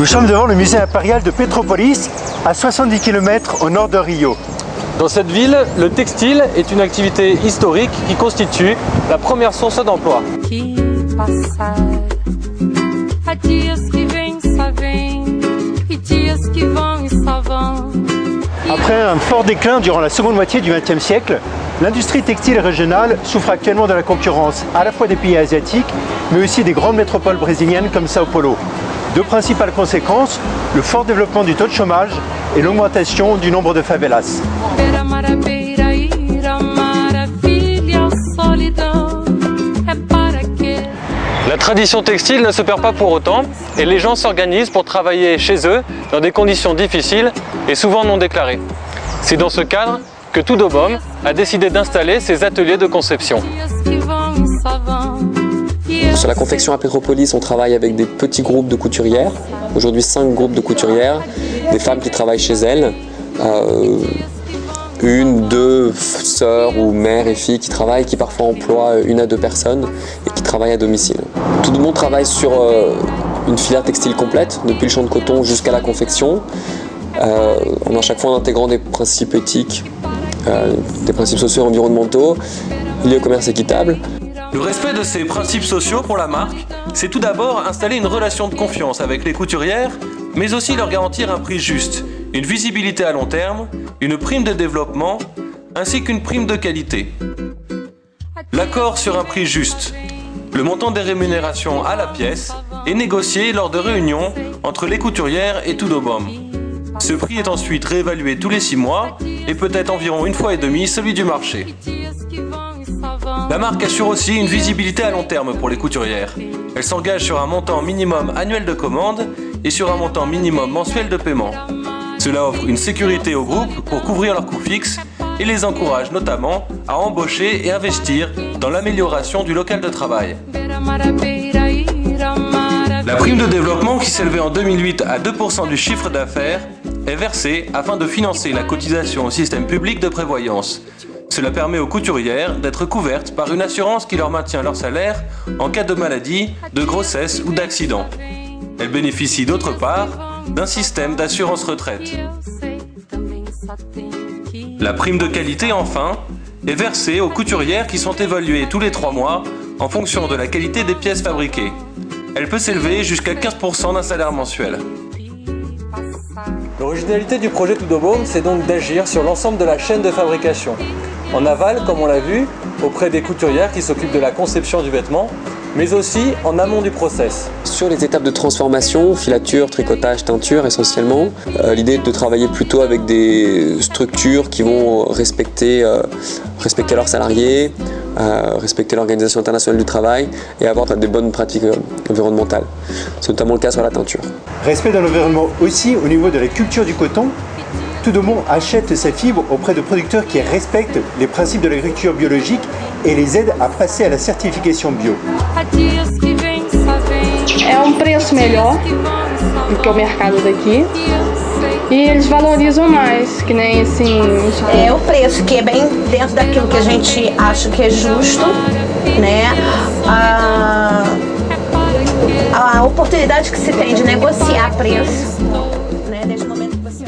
Nous sommes devant le musée impérial de Petrópolis, à 70 km au nord de Rio. Dans cette ville, le textile est une activité historique qui constitue la première source d'emploi. Après un fort déclin durant la seconde moitié du XXe siècle, l'industrie textile régionale souffre actuellement de la concurrence à la fois des pays asiatiques, mais aussi des grandes métropoles brésiliennes comme Sao Paulo. Deux principales conséquences, le fort développement du taux de chômage et l'augmentation du nombre de favelas. La tradition textile ne se perd pas pour autant et les gens s'organisent pour travailler chez eux dans des conditions difficiles et souvent non déclarées. C'est dans ce cadre que Tudobom a décidé d'installer ses ateliers de conception. Sur la confection à Petrópolis, on travaille avec des petits groupes de couturières, aujourd'hui 5 groupes de couturières, des femmes qui travaillent chez elles, une, deux sœurs ou mères et filles qui travaillent, qui parfois emploient 1 à 2 personnes et qui travaillent à domicile. Tout le monde travaille sur une filière textile complète, depuis le champ de coton jusqu'à la confection, en à chaque fois en intégrant des principes éthiques, des principes sociaux et environnementaux, liés au commerce équitable. Le respect de ces principes sociaux pour la marque, c'est tout d'abord installer une relation de confiance avec les couturières, mais aussi leur garantir un prix juste, une visibilité à long terme, une prime de développement, ainsi qu'une prime de qualité. L'accord sur un prix juste, le montant des rémunérations à la pièce, est négocié lors de réunions entre les couturières et Tudobom. Ce prix est ensuite réévalué tous les 6 mois et peut être environ 1,5 fois celui du marché. La marque assure aussi une visibilité à long terme pour les couturières. Elle s'engage sur un montant minimum annuel de commande et sur un montant minimum mensuel de paiement. Cela offre une sécurité au groupe pour couvrir leurs coûts fixes et les encourage notamment à embaucher et investir dans l'amélioration du local de travail. La prime de développement, qui s'élevait en 2008 à 2% du chiffre d'affaires, est versée afin de financer la cotisation au système public de prévoyance. Cela permet aux couturières d'être couvertes par une assurance qui leur maintient leur salaire en cas de maladie, de grossesse ou d'accident. Elles bénéficient d'autre part d'un système d'assurance retraite. La prime de qualité, enfin, est versée aux couturières qui sont évaluées tous les 3 mois en fonction de la qualité des pièces fabriquées. Elle peut s'élever jusqu'à 15% d'un salaire mensuel. L'originalité du projet Tudobom, c'est donc d'agir sur l'ensemble de la chaîne de fabrication. En aval, comme on l'a vu, auprès des couturières qui s'occupent de la conception du vêtement, mais aussi en amont du process. Sur les étapes de transformation, filature, tricotage, teinture essentiellement, l'idée est de travailler plutôt avec des structures qui vont respecter leurs salariés, respecter l'Organisation internationale du travail et avoir des bonnes pratiques environnementales. C'est notamment le cas sur la teinture. Respect de l'environnement aussi au niveau de la culture du coton. Tudobom achète sa fibre auprès de producteurs qui respectent les principes de l'agriculture biologique et les aide à passer à la certification bio. É preço melhor do que o mercado daqui e eles valorizam mais, que nem assim... É o preço, que é bem dentro daquilo que a gente acha que é justo, né? A oportunidade que se tem de negociar preço, né? Desde o momento que você...